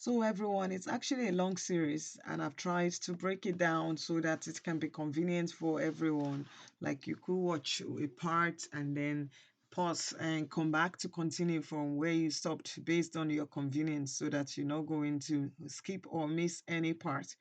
So everyone, it's actually a long series and I've tried to break it down so that it can be convenient for everyone. Like you could watch a part and then pause and come back to continue from where you stopped based on your convenience so that you're not going to skip or miss any part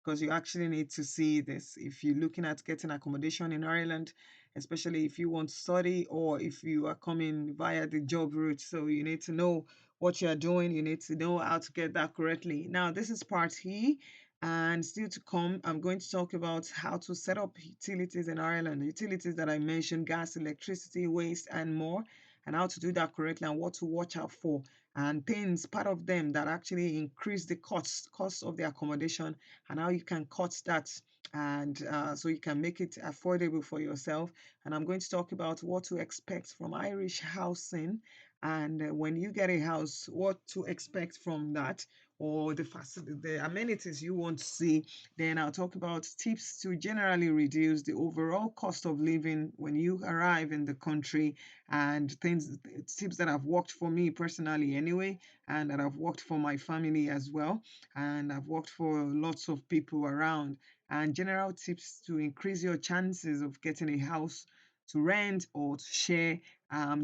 because you actually need to see this. If you're looking at getting accommodation in Ireland, especially if you want to study or if you are coming via the job route, so you need to know what you're doing. You need to know how to get that correctly. Now, this is part E, and still to come, I'm going to talk about how to set up utilities in Ireland, the utilities that I mentioned, gas, electricity, waste, and more, and how to do that correctly and what to watch out for. And things, part of them that actually increase the cost of the accommodation, and how you can cut that and so you can make it affordable for yourself. And I'm going to talk about what to expect from Irish housing and when you get a house, what to expect from that or the facility, the amenities you want to see. Then I'll talk about tips to generally reduce the overall cost of living when you arrive in the country and things, tips that have worked for me personally anyway, and that have worked for my family as well. And I've worked for lots of people around and general tips to increase your chances of getting a house to rent or to share,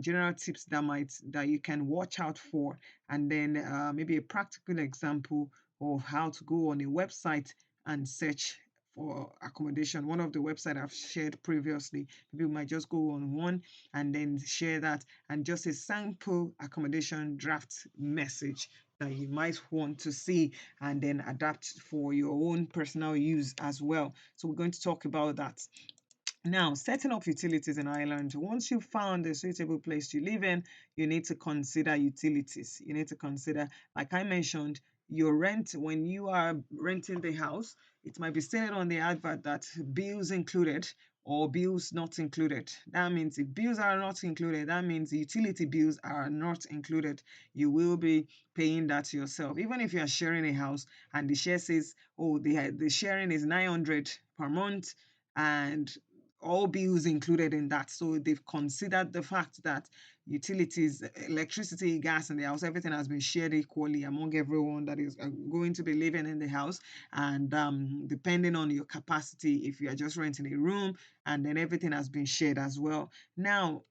general tips that you can watch out for, and then maybe a practical example of how to go on a website and search for accommodation. One of the website I've shared previously, maybe we might just go on one and then share that, and just a sample accommodation draft message that you might want to see and then adapt for your own personal use as well. So we're going to talk about that. Now, setting up utilities in Ireland. Once you've found a suitable place to live in, you need to consider utilities. You need to consider, like I mentioned, your rent. When you are renting the house, it might be stated on the advert that bills included or bills not included. That means if bills are not included, that means the utility bills are not included. You will be paying that yourself. Even if you are sharing a house and the share says, oh, the sharing is 900 per month, and all bills included in that. So they've considered the fact that utilities, electricity, gas in the house, everything has been shared equally among everyone that is going to be living in the house. And depending on your capacity, if you are just renting a room, and then everything has been shared as well. Now,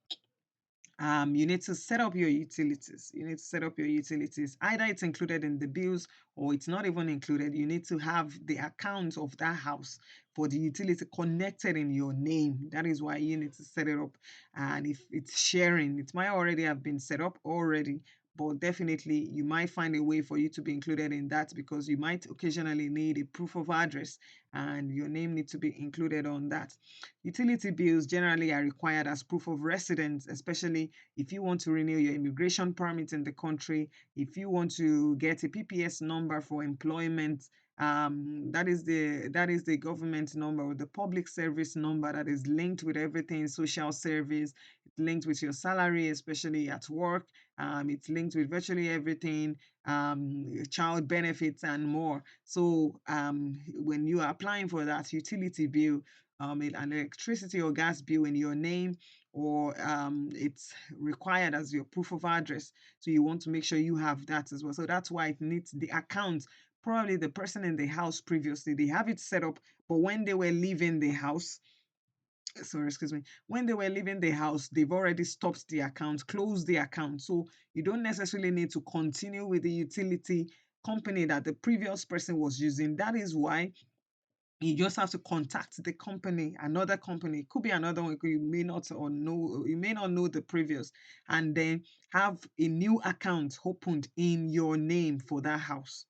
you need to set up your utilities. You need to set up your utilities. Either it's included in the bills or it's not even included. You need to have the account of that house for the utility connected in your name. That is why you need to set it up. And if it's sharing, it might already have been set up already. But definitely, you might find a way for you to be included in that because you might occasionally need a proof of address and your name needs to be included on that. Utility bills generally are required as proof of residence, especially if you want to renew your immigration permit in the country, if you want to get a PPS number for employment, that is the government number or the public service number that is linked with everything social service. It's linked with your salary, especially at work. It's linked with virtually everything, child benefits and more. So when you are applying for that utility bill, an electricity or gas bill in your name, or it's required as your proof of address. So you want to make sure you have that as well. So that's why it needs the account. Probably the person in the house previously, they have it set up, but when they were leaving the house, sorry, excuse me, when they were leaving the house, they've already stopped the account, closed the account. So you don't necessarily need to continue with the utility company that the previous person was using. That is why you just have to contact the company, another company. It could be another one. You may not or know, you may not know the previous, and then have a new account opened in your name for that house.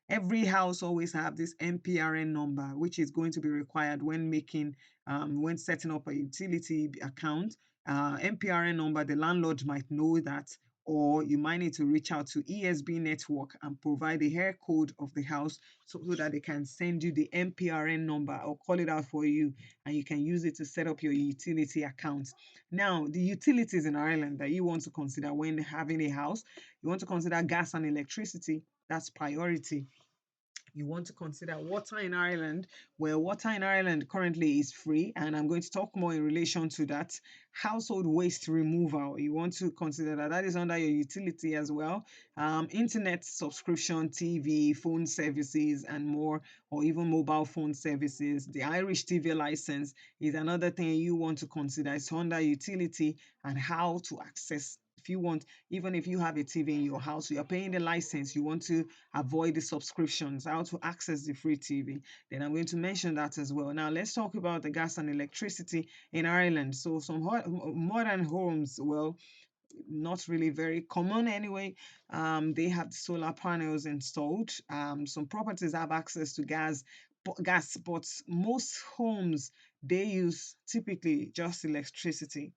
Every house always have this NPRN number, which is going to be required when setting up a utility account. NPRN number, the landlord might know that, or you might need to reach out to ESB network and provide the hair code of the house so that they can send you the NPRN number or call it out for you, and you can use it to set up your utility account. Now, the utilities in Ireland that you want to consider when having a house, you want to consider gas and electricity. That's priority. You want to consider water in Ireland. Well, water in Ireland currently is free, and I'm going to talk more in relation to that. Household waste removal, you want to consider that that is under your utility as well. Internet subscription, TV, phone services, and more, or even mobile phone services. The Irish TV license is another thing you want to consider. It's under utility and how to access. If you want, even if you have a TV in your house, you are paying the license, you want to avoid the subscriptions, how to access the free TV. Then I'm going to mention that as well. Now let's talk about the gas and electricity in Ireland. So some modern homes, well, not really very common anyway. They have solar panels installed. Some properties have access to gas, but most homes they use typically just electricity.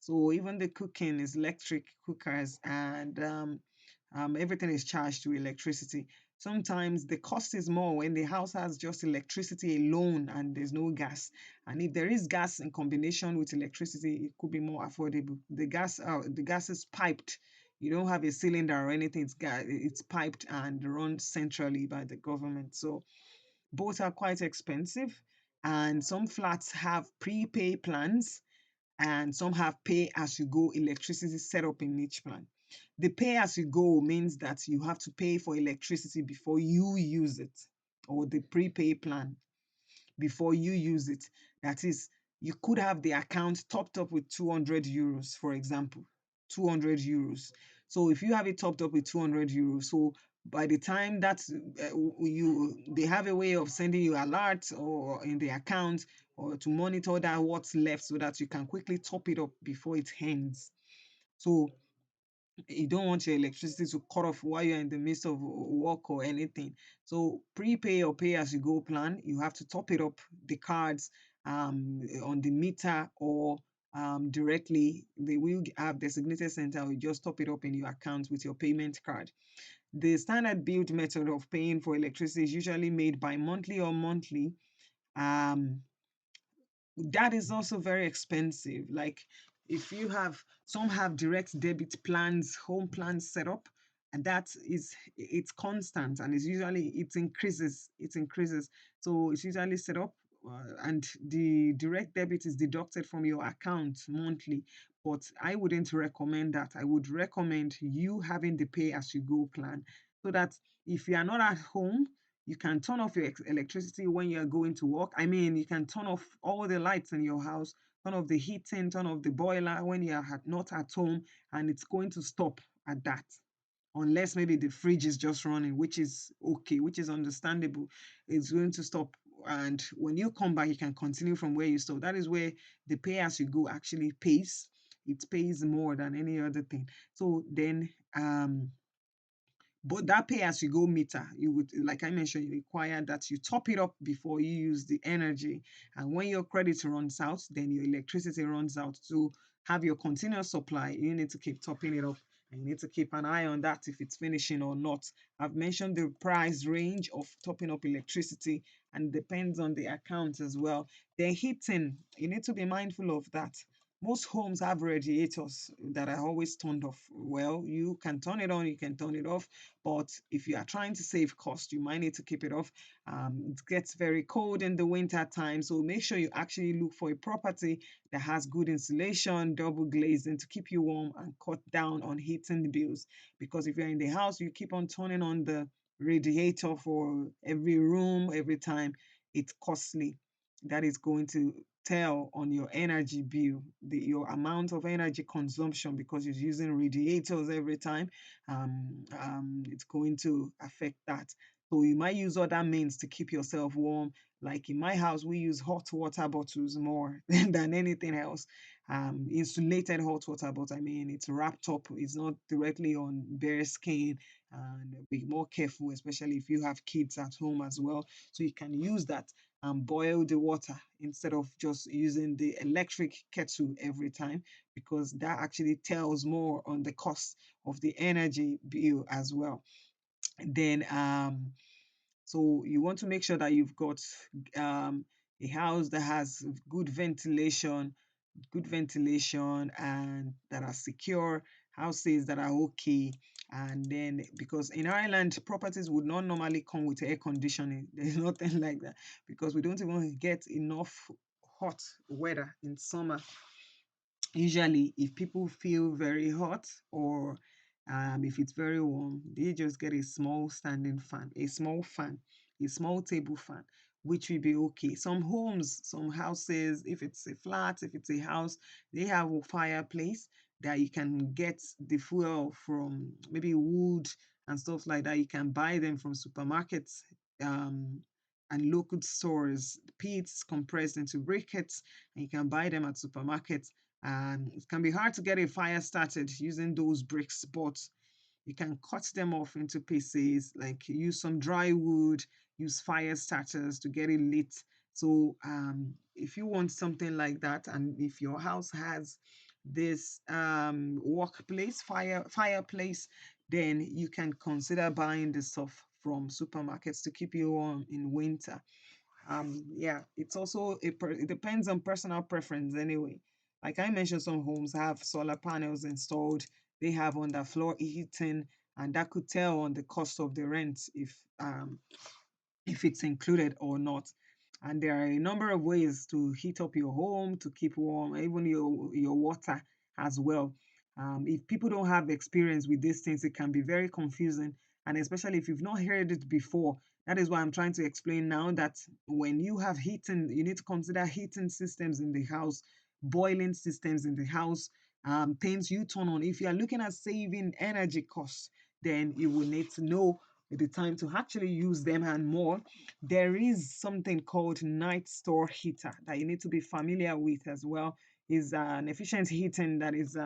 So even the cooking is electric cookers, and everything is charged to electricity. Sometimes the cost is more when the house has just electricity alone and there's no gas. And if there is gas in combination with electricity, it could be more affordable. The gas is piped. You don't have a cylinder or anything. It's piped and run centrally by the government. So both are quite expensive. And some flats have prepay plans, and some have pay as you go electricity set up in each plan. The pay as you go means that you have to pay for electricity before you use it, or the prepay plan before you use it. That is, you could have the account topped up with 200 euros, for example, 200 euros. So if you have it topped up with 200 euros, so by the time that they have a way of sending you alerts or in the account, or to monitor that what's left so that you can quickly top it up before it ends. So you don't want your electricity to cut off while you're in the midst of work or anything. So prepay or pay as you go plan, you have to top it up the cards on the meter, or directly they will have designated center. You just top it up in your account with your payment card. The standard build method of paying for electricity is usually made by monthly or monthly. Um, that is also very expensive. Like if you have some have direct debit plans, home plans set up, and that is it's constant and it's usually it increases. So it's usually set up, and the direct debit is deducted from your account monthly. But I wouldn't recommend that. I would recommend you having the pay as you go plan, so that if you are not at home, you can turn off your electricity when you're going to work. I mean, you can turn off all the lights in your house, turn off the heating, turn off the boiler when you're not at home, and it's going to stop at that. Unless maybe the fridge is just running, which is okay, which is understandable. It's going to stop. And when you come back, you can continue from where you stopped. That is where the pay as you go actually pays. It pays more than any other thing. So then, but that pay as you go meter, you would, like I mentioned, you require that you top it up before you use the energy. And when your credit runs out, then your electricity runs out. To have your continuous supply, you need to keep topping it up. And you need to keep an eye on that if it's finishing or not. I've mentioned the price range of topping up electricity, and depends on the account as well. The heating, you need to be mindful of that. Most homes have radiators that are always turned off. Well, you can turn it on, you can turn it off, but if you are trying to save cost, you might need to keep it off. It gets very cold in the winter time, so make sure you actually look for a property that has good insulation, double glazing to keep you warm and cut down on heating bills. Because if you're in the house, you keep on turning on the radiator for every room, every time, it's costly. That is going to tell on your energy bill, your amount of energy consumption, because you're using radiators every time. It's going to affect that. So you might use other means to keep yourself warm. Like in my house, we use hot water bottles more than anything else. Insulated hot water bottle. I mean, it's wrapped up. It's not directly on bare skin. And be more careful, especially if you have kids at home as well. So you can use that and boil the water instead of just using the electric kettle every time, because that actually tells more on the cost of the energy bill as well. Then so you want to make sure that you've got um, a house that has good ventilation and that are secure, houses that are okay. And then because in Ireland, properties would not normally come with air conditioning. There's nothing like that because we don't even get enough hot weather in summer. Usually, if people feel very hot or if it's very warm, they just get a small standing fan, a small table fan, which will be okay. Some homes, some houses, if it's a flat, if it's a house, they have a fireplace that you can get the fuel from, maybe wood and stuff like that. You can buy them from supermarkets um, and local stores, pits compressed into briquettes, and you can buy them at supermarkets. And it can be hard to get a fire started using those bricks, but you can cut them off into pieces, like use some dry wood, use fire starters to get it lit. So if you want something like that, and if your house has this workplace fireplace, then you can consider buying the stuff from supermarkets to keep you warm in winter. Yeah, it's also it depends on personal preference anyway. Like I mentioned, some homes have solar panels installed, they have underfloor heating, and that could tell on the cost of the rent if it's included or not. And there are a number of ways to heat up your home, to keep warm, even your water as well. If people don't have experience with these things, it can be very confusing. And especially if you've not heard it before, that is why I'm trying to explain now that when you have heating, you need to consider heating systems in the house, boiling systems in the house, things you turn on. If you are looking at saving energy costs, then you will need to know the time to actually use them and more. There is something called night store heater that you need to be familiar with as well. Is an efficient heating that is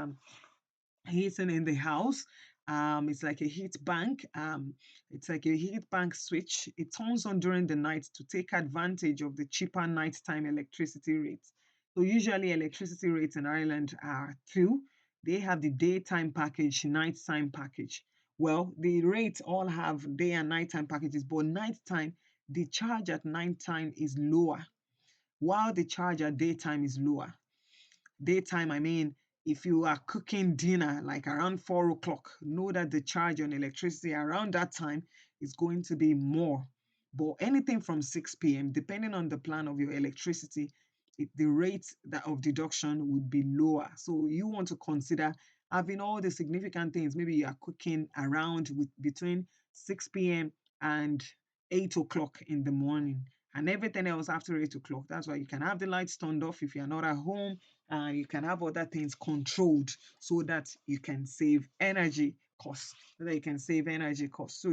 heating in the house. It's like a heat bank. It's like a heat bank switch. It turns on during the night to take advantage of the cheaper nighttime electricity rates. So usually electricity rates in Ireland are two. They have the daytime package, nighttime package. Well, the rates all have day and nighttime packages, but nighttime, the charge at nighttime is lower, while the charge at daytime is lower. Daytime, I mean, if you are cooking dinner like around 4 o'clock, know that the charge on electricity around that time is going to be more. But anything from 6 p.m., depending on the plan of your electricity, the rate of deduction would be lower. So you want to consider having all the significant things. Maybe you are cooking around with between 6 p.m. and 8 o'clock in the morning, and everything else after 8 o'clock. That's why you can have the lights turned off if you're not at home, and you can have other things controlled so that you can save energy costs. So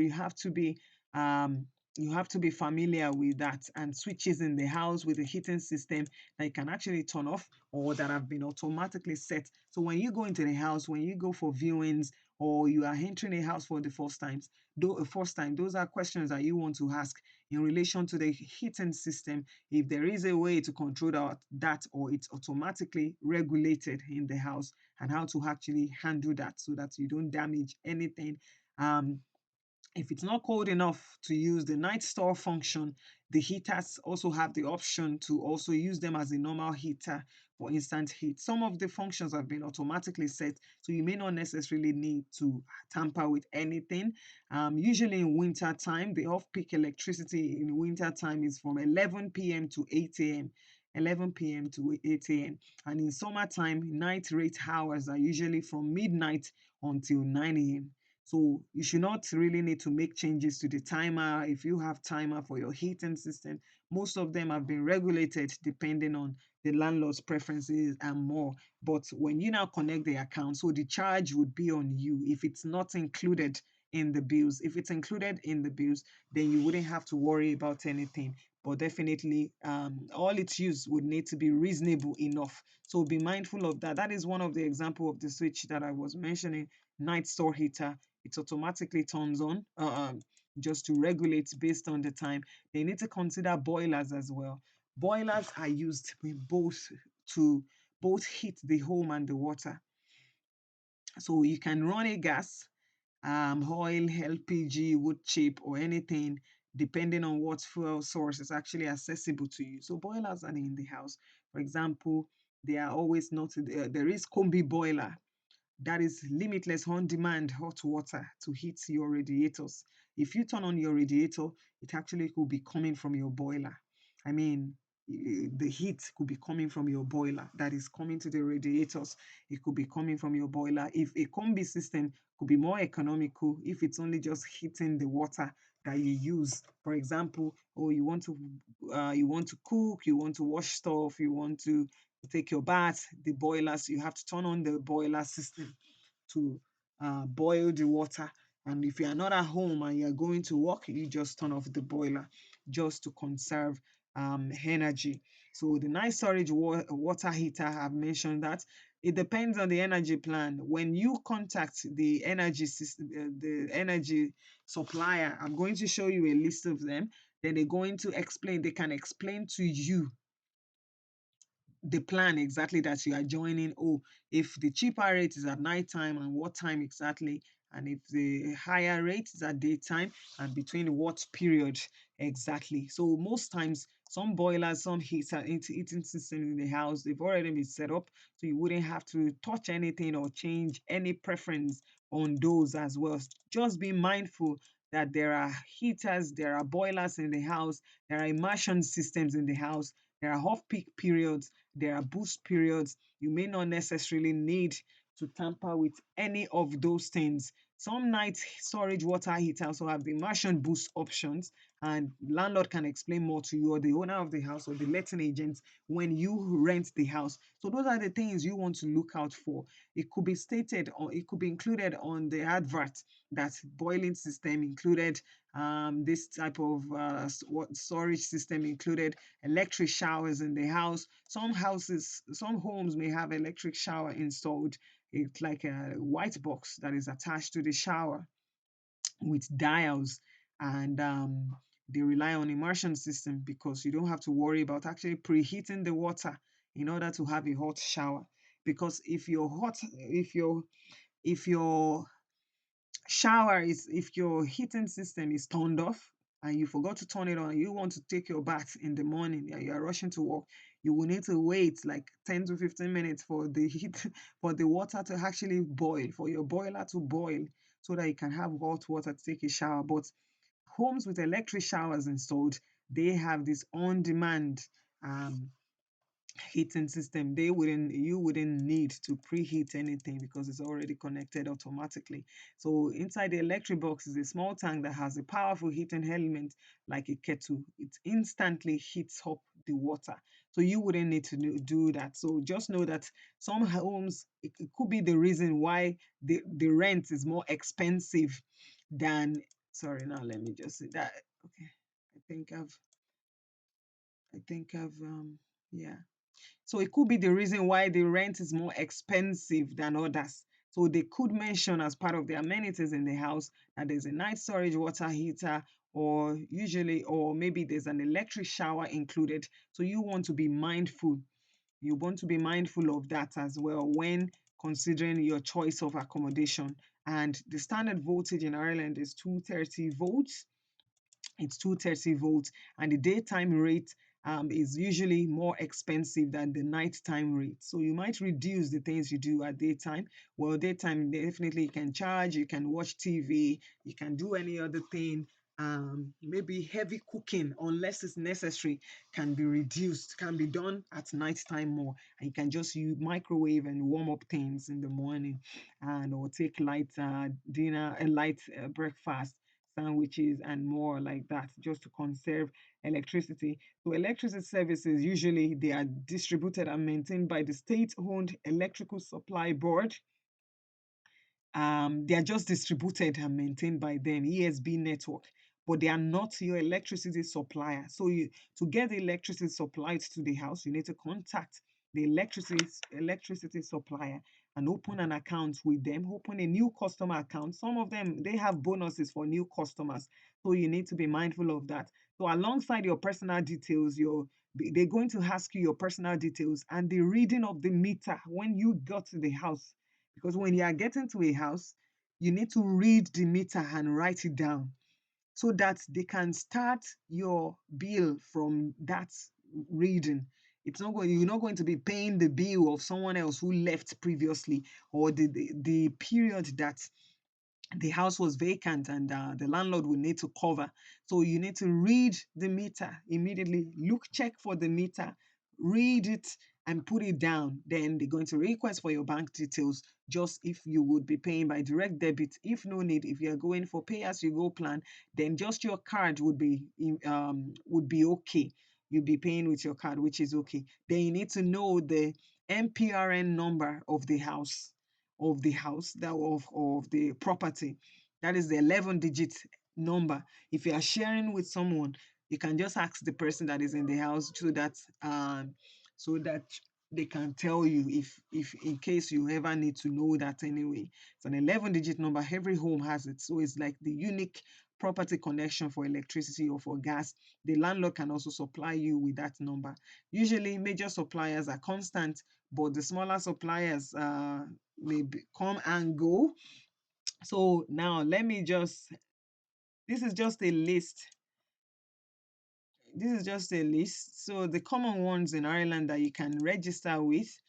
um, you have to be familiar with that, and switches in the house with the heating system that you can actually turn off or that have been automatically set. So when you go into the house, when you go for viewings or you are entering a house for the first time, those are questions that you want to ask in relation to the heating system, if there is a way to control that or it's automatically regulated in the house, and how to actually handle that so that you don't damage anything. Um, if it's not cold enough to use the night store function, the heaters also have the option to also use them as a normal heater for instant heat. Some of the functions have been automatically set, so you may not necessarily need to tamper with anything. Usually in winter time, the off-peak electricity in winter time is from 11 p.m. to 8 a.m. 11 p.m. to 8 a.m. And in summertime, night rate hours are usually from midnight until 9 a.m. So you should not really need to make changes to the timer. If you have timer for your heating system, most of them have been regulated depending on the landlord's preferences and more. But when you now connect the account, so the charge would be on you if it's not included in the bills. If it's included in the bills, then you wouldn't have to worry about anything. But definitely, all its use would need to be reasonable enough. So be mindful of that. That is one of the example of the switch that I was mentioning, night store heater. It automatically turns on just to regulate based on the time. They need to consider boilers as well. Boilers are used with to both heat the home and the water. So you can run a gas, oil, LPG, wood chip, or anything, depending on what fuel source is actually accessible to you. So boilers are in the house. For example, they are always not, there is combi boiler. that is limitless on-demand hot water to heat your radiators. If you turn on your radiator, it actually could be coming from your boiler. I mean, the heat could be coming from your boiler that is coming to the radiators. It could be coming from your boiler. If a combi system could be more economical if it's only just heating the water that you use. For example, or you want to cook, you want to wash stuff, you want to take your bath, the boilers, you have to turn on the boiler system to boil the water. And if you are not at home and you're going to work, you just turn off the boiler just to conserve energy. So the night storage water heater, I've mentioned that it depends on the energy plan. When you contact the energy system, the energy supplier, I'm going to show you a list of them. Then they're going to explain. They can explain to you the plan exactly that you are joining. Oh, if the cheaper rate is at night time and what time exactly, and if the higher rate is at daytime and between what period exactly. So most times, some boilers, some heating systems in the house, they've already been set up, so you wouldn't have to touch anything or change any preference on those as well. Just be mindful that there are heaters, there are boilers in the house, there are immersion systems in the house, there are off-peak periods, there are boost periods. You may not necessarily need to tamper with any of those things. Some night storage water heaters also have the immersion boost options, and landlord can explain more to you or the owner of the house or the letting agent when you rent the house. So those are the things you want to look out for. It could be stated or it could be included on the advert that boiling system included, this type of storage system included, electric showers in the house. Some houses, some homes may have electric shower installed. It's like a white box that is attached to the shower with dials, and they rely on immersion system because you don't have to worry about actually preheating the water in order to have a hot shower. Because if your shower is if your heating system is turned off and you forgot to turn it on, you want to take your bath in the morning, yeah, you are rushing to work, you will need to wait like 10 to 15 minutes for the heat for the water to actually boil, for your boiler to boil, so that you can have hot water to take a shower. But homes with electric showers installed, they have this on demand um heating system. You wouldn't need to preheat anything because it's already connected automatically. So inside the electric box is a small tank that has a powerful heating element like a kettle. It instantly heats up the water, so you wouldn't need to do that. So just know that some homes, it could be the reason why the rent is more expensive than, sorry, now let me just say that. Okay, i think i've I think I've yeah, so it could be the reason why the rent is more expensive than others. So they could mention as part of the amenities in the house that there's a night storage water heater, or usually, or maybe there's an electric shower included. So you want to be mindful. You want to be mindful of that as well when considering your choice of accommodation. And the standard voltage in Ireland is 230 volts. It's 230 volts, and the daytime rate is usually more expensive than the nighttime rate. So you might reduce the things you do at daytime. Well, daytime definitely you can charge, you can watch TV, you can do any other thing. Maybe heavy cooking, unless it's necessary, can be reduced, can be done at nighttime more. And you can just use microwave and warm up things in the morning, and or take light dinner, a light breakfast, sandwiches, and more like that, just to conserve electricity. So electricity services, usually they are distributed and maintained by the state-owned electrical supply board. They are just distributed and maintained by them, ESB network, but they are not your electricity supplier. So to get the electricity supplied to the house, you need to contact the electricity supplier and open an account with them, open a new customer account. Some of them, they have bonuses for new customers, so you need to be mindful of that. So alongside your personal details, they're going to ask you your personal details and the reading of the meter when you got to the house, because when you are getting to a house, you need to read the meter and write it down so that they can start your bill from that reading. you're not going to be paying the bill of someone else who left previously, or the period that the house was vacant, and the landlord will need to cover. So you need to read the meter immediately, check for the meter, read it, and put it down. Then they're going to request for your bank details, just if you would be paying by direct debit. If no need, if you're going for pay as you go plan, then just your card would be okay. You'll be paying with your card, which is okay. Then you need to know the MPRN number of the house, that of the property. That is the 11-digit number. If you are sharing with someone, you can just ask the person that is in the house, so that they can tell you, if in case you ever need to know that. Anyway, it's an 11-digit number. Every home has it. So it's like the unique property connection for electricity or for gas. The landlord can also supply you with that number. Usually major suppliers are constant, but the smaller suppliers may come and go. So now let me just, this is just a list. This is just a list. So the common ones in Ireland that you can register with: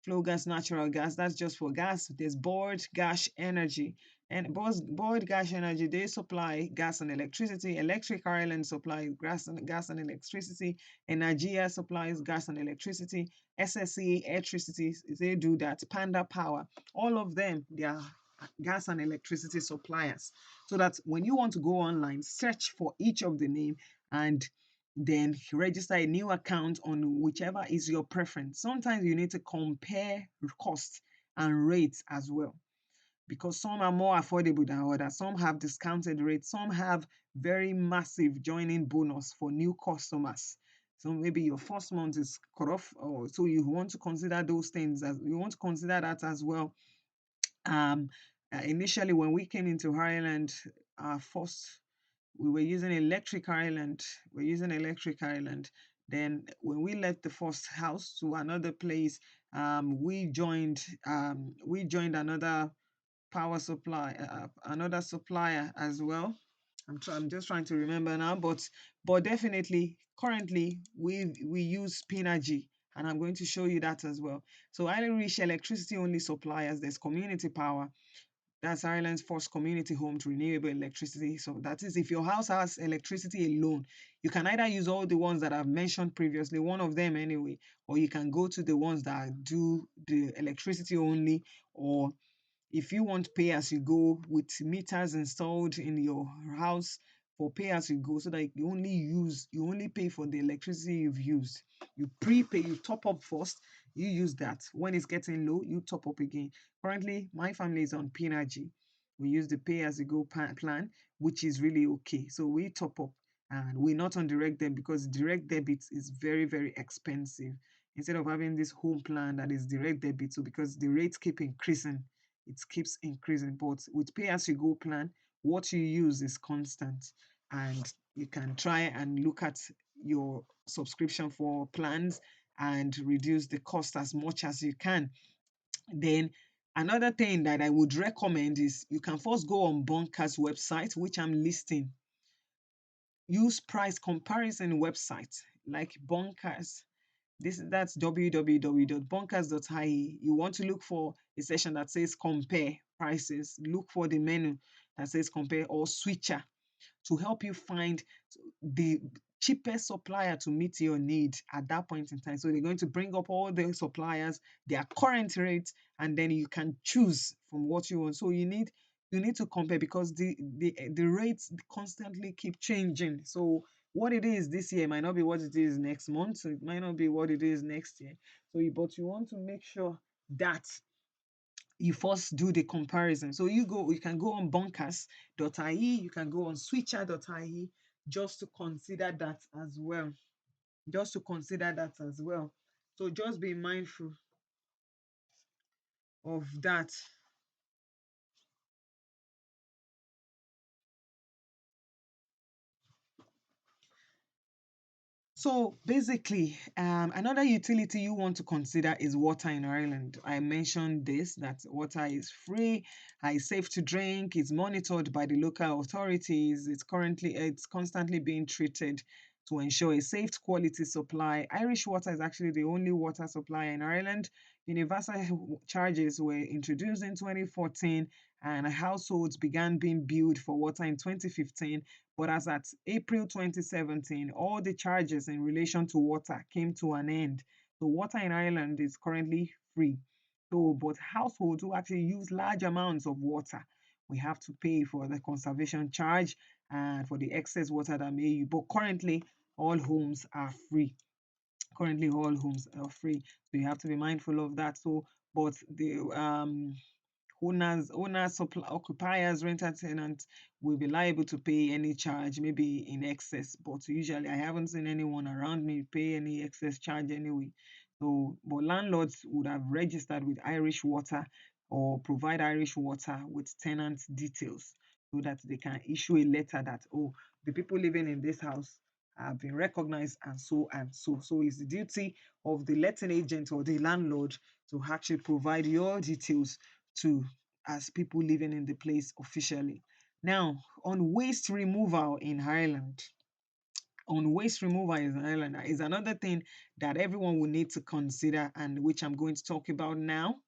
flow gas, natural gas, that's just for gas. There's board gas energy. And board gas energy, they supply gas and electricity. Electric Ireland supply gas and electricity. Energia supplies gas and electricity. SSE electricity, they do that. Panda Power, all of them, they are gas and electricity suppliers. So that when you want to go online, search for each of the name, and then register a new account on whichever is your preference. Sometimes you need to compare cost and rates as well, because some are more affordable than others. Some have discounted rates, some have very massive joining bonus for new customers. So maybe your first month is cut off, or so you want to consider those things, as you want to consider that as well. Um, Initially, when we came into Ireland, first we were using Electric Ireland. We're using Electric Ireland. Then when we left the first house to another place, we joined another power supply, another supplier as well. I'm just trying to remember now, but definitely currently we use Pinergy, and I'm going to show you that as well. So Irish electricity only suppliers. There's Community Power, that's Ireland's first community home to renewable electricity. So that is, if your house has electricity alone, you can either use all the ones that I've mentioned previously, one of them anyway, or you can go to the ones that do the electricity only, or if you want pay as you go with meters installed in your house for pay as you go, so that you only pay for the electricity you've used. You prepay, you top up first, you use that. When it's getting low, you top up again. Currently, my family is on P&G. We use the pay as you go plan, which is really okay. So we top up, and we're not on direct debit, because direct debit is very, very expensive. Instead of having this home plan that is direct debit, so because the rates keep increasing, it keeps increasing. But with pay as you go plan, what you use is constant, and you can try and look at your subscription for plans and reduce the cost as much as you can. Then another thing that I would recommend is you can first go on Bunker's website, which I'm listing. Use price comparison website like Bunkers. That's www.bunkers.ie. You want to look for a section that says compare prices. Look for the menu that says compare, or switcher, to help you find the cheapest supplier to meet your need at that point in time. So they're going to bring up all the suppliers, their current rates, and then you can choose from what you want. So you need to compare, because the rates constantly keep changing. So what it is this year might not be what it is next month. So it might not be what it is next year. But you want to make sure that you first do the comparison. So you can go on bunkers.ie, you can go on switcher.ie, just to consider that as well. Just to consider that as well. So just be mindful of that. So basically, another utility you want to consider is water in Ireland. I mentioned this, that water is free, it's safe to drink, it's monitored by the local authorities, it's constantly being treated to ensure a safe quality supply. Irish Water is actually the only water supplier in Ireland. Universal charges were introduced in 2014 and households began being billed for water in 2015. But as at April 2017, all the charges in relation to water came to an end. So water in Ireland is currently free. So, but households who actually use large amounts of water, we have to pay for the conservation charge and for the excess water that may use. But currently, all homes are free. Currently, all homes are free. So you have to be mindful of that. So, but the owners, supply, occupiers, renter tenants will be liable to pay any charge, maybe in excess. But usually, I haven't seen anyone around me pay any excess charge anyway. So, but landlords would have registered with Irish Water or provide Irish Water with tenant details so that they can issue a letter that, oh, the people living in this house have been recognized and so and so. So it's the duty of the letting agent or the landlord to actually provide your details to as people living in the place officially. Now, on waste removal in Ireland, is another thing that everyone will need to consider and which I'm going to talk about now.